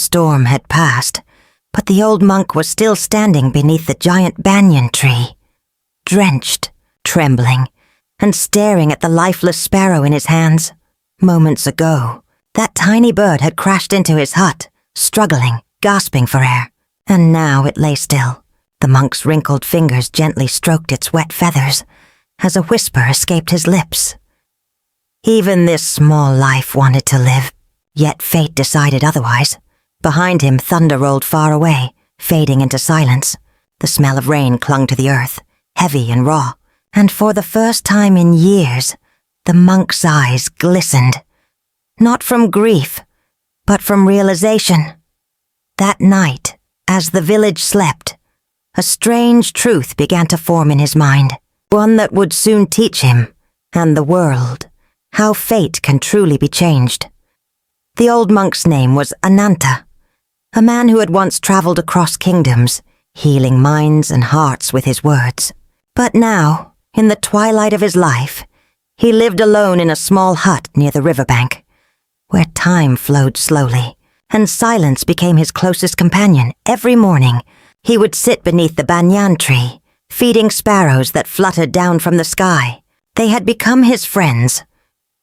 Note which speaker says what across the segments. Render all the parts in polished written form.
Speaker 1: storm had passed, but the old monk was still standing beneath the giant banyan tree, drenched, trembling, and staring at the lifeless sparrow in his hands. Moments ago, that tiny bird had crashed into his hut, struggling, gasping for air, and now it lay still. The monk's wrinkled fingers gently stroked its wet feathers as a whisper escaped his lips. Even this small life wanted to live, yet fate decided otherwise. Behind him, thunder rolled far away, fading into silence. The smell of rain clung to the earth, heavy and raw, and for the first time in years, the monk's eyes glistened. Not from grief, but from realization. That night, as the village slept, a strange truth began to form in his mind, one that would soon teach him, and the world, how fate can truly be changed. The old monk's name was Ananta, a man who had once traveled across kingdoms, healing minds and hearts with his words. But now, in the twilight of his life, he lived alone in a small hut near the riverbank, where time flowed slowly, and silence became his closest companion. Every morning, he would sit beneath the banyan tree, feeding sparrows that fluttered down from the sky. They had become his friends,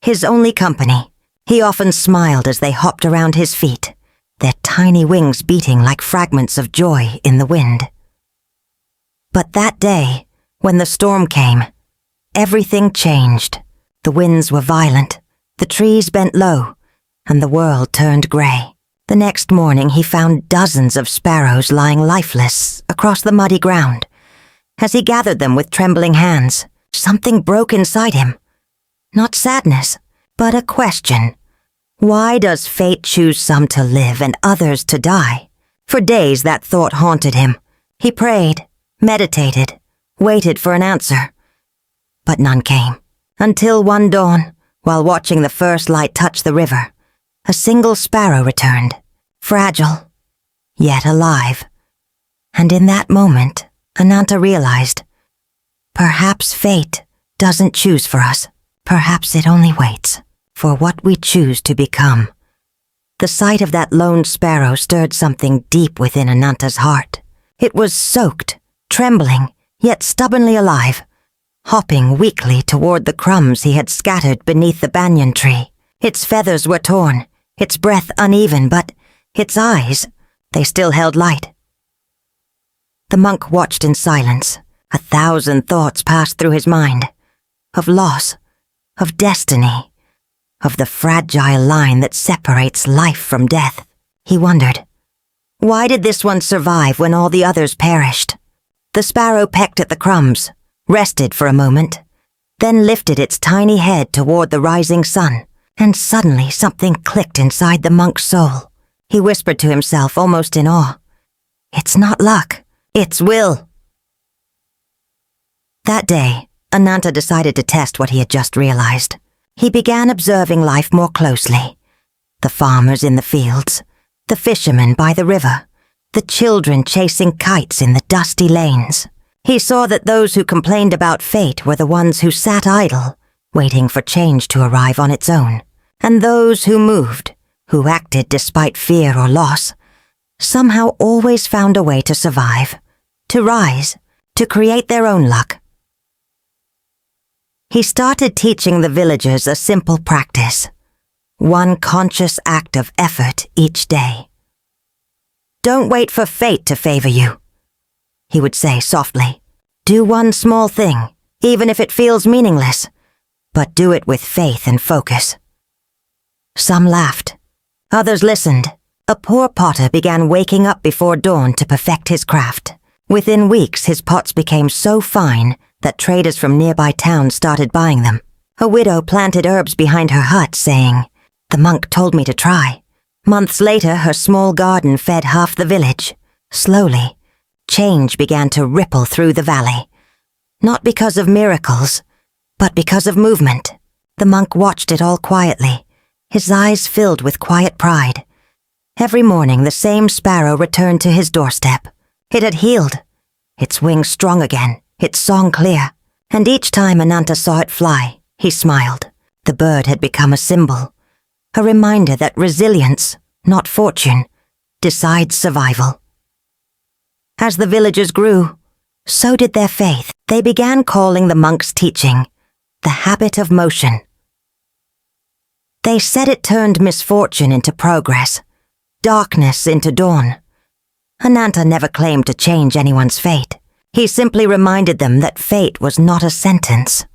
Speaker 1: his only company. He often smiled as they hopped around his feet, their tiny wings beating like fragments of joy in the wind. But that day, when the storm came, everything changed. The winds were violent, the trees bent low, and the world turned gray. The next morning he found dozens of sparrows lying lifeless across the muddy ground. As he gathered them with trembling hands, something broke inside him. Not sadness, but a question. Why does fate choose some to live and others to die? For days that thought haunted him. He prayed, meditated, waited for an answer. But none came, until one dawn, while watching the first light touch the river, a single sparrow returned, fragile, yet alive. And in that moment, Ananta realized, perhaps fate doesn't choose for us. Perhaps it only waits for what we choose to become. The sight of that lone sparrow stirred something deep within Ananta's heart. It was soaked, trembling, yet stubbornly alive, hopping weakly toward the crumbs he had scattered beneath the banyan tree. Its feathers were torn, its breath uneven, but its eyes, they still held light. The monk watched in silence. 1,000 thoughts passed through his mind, of loss, of destiny, of the fragile line that separates life from death. He wondered, why did this one survive when all the others perished? The sparrow pecked at the crumbs, rested for a moment, then lifted its tiny head toward the rising sun, and suddenly something clicked inside the monk's soul. He whispered to himself, almost in awe, "It's not luck, it's will." That day, Ananta decided to test what he had just realized. He began observing life more closely. The farmers in the fields, the fishermen by the river, the children chasing kites in the dusty lanes. He saw that those who complained about fate were the ones who sat idle, waiting for change to arrive on its own. And those who moved, who acted despite fear or loss, somehow always found a way to survive, to rise, to create their own luck. He started teaching the villagers a simple practice, one conscious act of effort each day. "Don't wait for fate to favor you," he would say softly. "Do one small thing, even if it feels meaningless, but do it with faith and focus." Some laughed. Others listened. A poor potter began waking up before dawn to perfect his craft. Within weeks, his pots became so fine that traders from nearby towns started buying them. A widow planted herbs behind her hut, saying, "The monk told me to try." Months later, her small garden fed half the village. Slowly, change began to ripple through the valley. Not because of miracles, but because of movement. The monk watched it all quietly, his eyes filled with quiet pride. Every morning, the same sparrow returned to his doorstep. It had healed, its wings strong again, its song clear. And each time Ananta saw it fly, he smiled. The bird had become a symbol, a reminder that resilience, not fortune, decides survival. As the villagers grew, so did their faith. They began calling the monk's teaching the habit of motion. They said it turned misfortune into progress, darkness into dawn. Ananta never claimed to change anyone's fate. He simply reminded them that fate was not a sentence.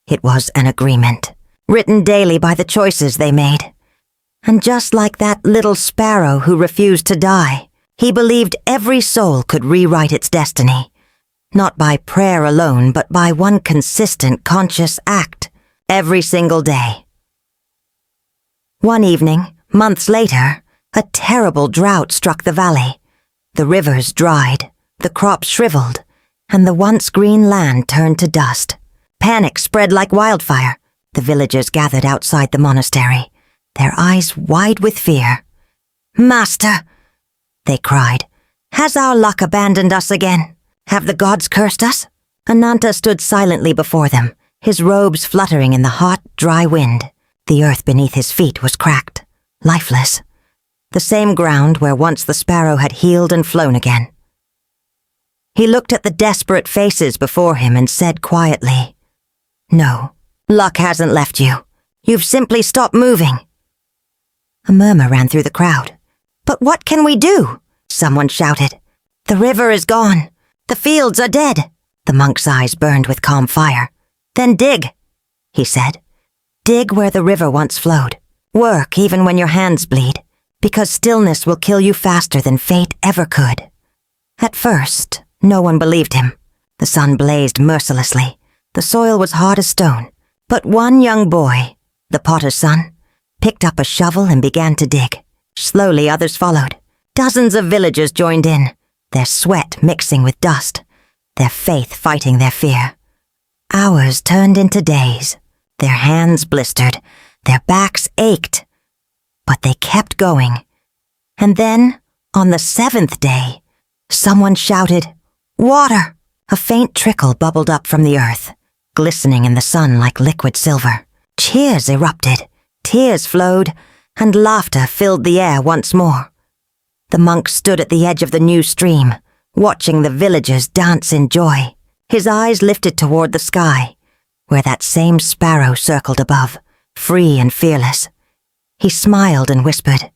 Speaker 1: It was an agreement, written daily by the choices they made. And just like that little sparrow who refused to die, he believed every soul could rewrite its destiny, not by prayer alone, but by one consistent conscious act, every single day. One evening, months later, a terrible drought struck the valley. The rivers dried, the crops shriveled, and the once green land turned to dust. Panic spread like wildfire. The villagers gathered outside the monastery, their eyes wide with fear. "Master," they cried, "has our luck abandoned us again? Have the gods cursed us?" Ananta stood silently before them, his robes fluttering in the hot, dry wind. The earth beneath his feet was cracked, lifeless. The same ground where once the sparrow had healed and flown again. He looked at the desperate faces before him and said quietly, "No, luck hasn't left you. You've simply stopped moving." A murmur ran through the crowd. "But what can we do?" someone shouted. "The river is gone. The fields are dead." The monk's eyes burned with calm fire. "Then dig," he said. "Dig where the river once flowed. Work even when your hands bleed, because stillness will kill you faster than fate ever could." At first, no one believed him. The sun blazed mercilessly. The soil was hard as stone. But one young boy, the potter's son, picked up a shovel and began to dig. Slowly others followed. Dozens of villagers joined in, their sweat mixing with dust, their faith fighting their fear. Hours turned into days. Their hands blistered, their backs ached. But they kept going. And then, on the 7th day, someone shouted, "Water!" A faint trickle bubbled up from the earth, glistening in the sun like liquid silver. Cheers erupted, tears flowed, and laughter filled the air once more. The monk stood at the edge of the new stream, watching the villagers dance in joy. His eyes lifted toward the sky, where that same sparrow circled above, free and fearless. He smiled and whispered,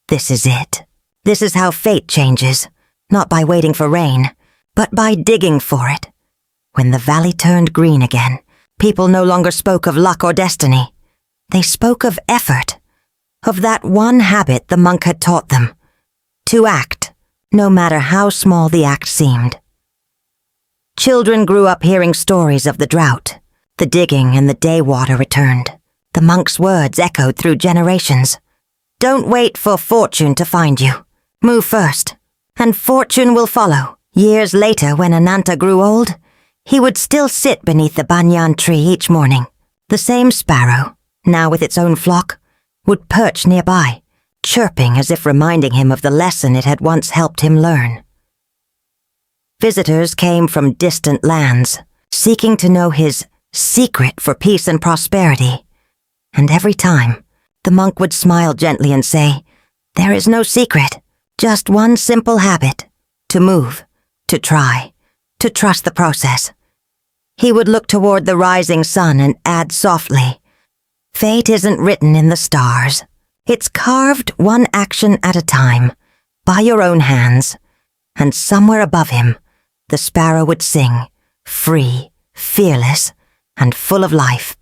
Speaker 1: "This is it. This is how fate changes, not by waiting for rain, but by digging for it." When the valley turned green again, people no longer spoke of luck or destiny. They spoke of effort, of that one habit the monk had taught them, to act, no matter how small the act seemed. Children grew up hearing stories of the drought. The digging and the day water returned. The monk's words echoed through generations. "Don't wait for fortune to find you. Move first, and fortune will follow." Years later, when Ananta grew old, he would still sit beneath the banyan tree each morning. The same sparrow, now with its own flock, would perch nearby, chirping as if reminding him of the lesson it had once helped him learn. Visitors came from distant lands, seeking to know his secret for peace and prosperity. And every time, the monk would smile gently and say, "There is no secret, just one simple habit: to move, to try, to trust the process." He would look toward the rising sun and add softly, "Fate isn't written in the stars. It's carved one action at a time, by your own hands." And somewhere above him, the sparrow would sing, free, fearless, and full of life.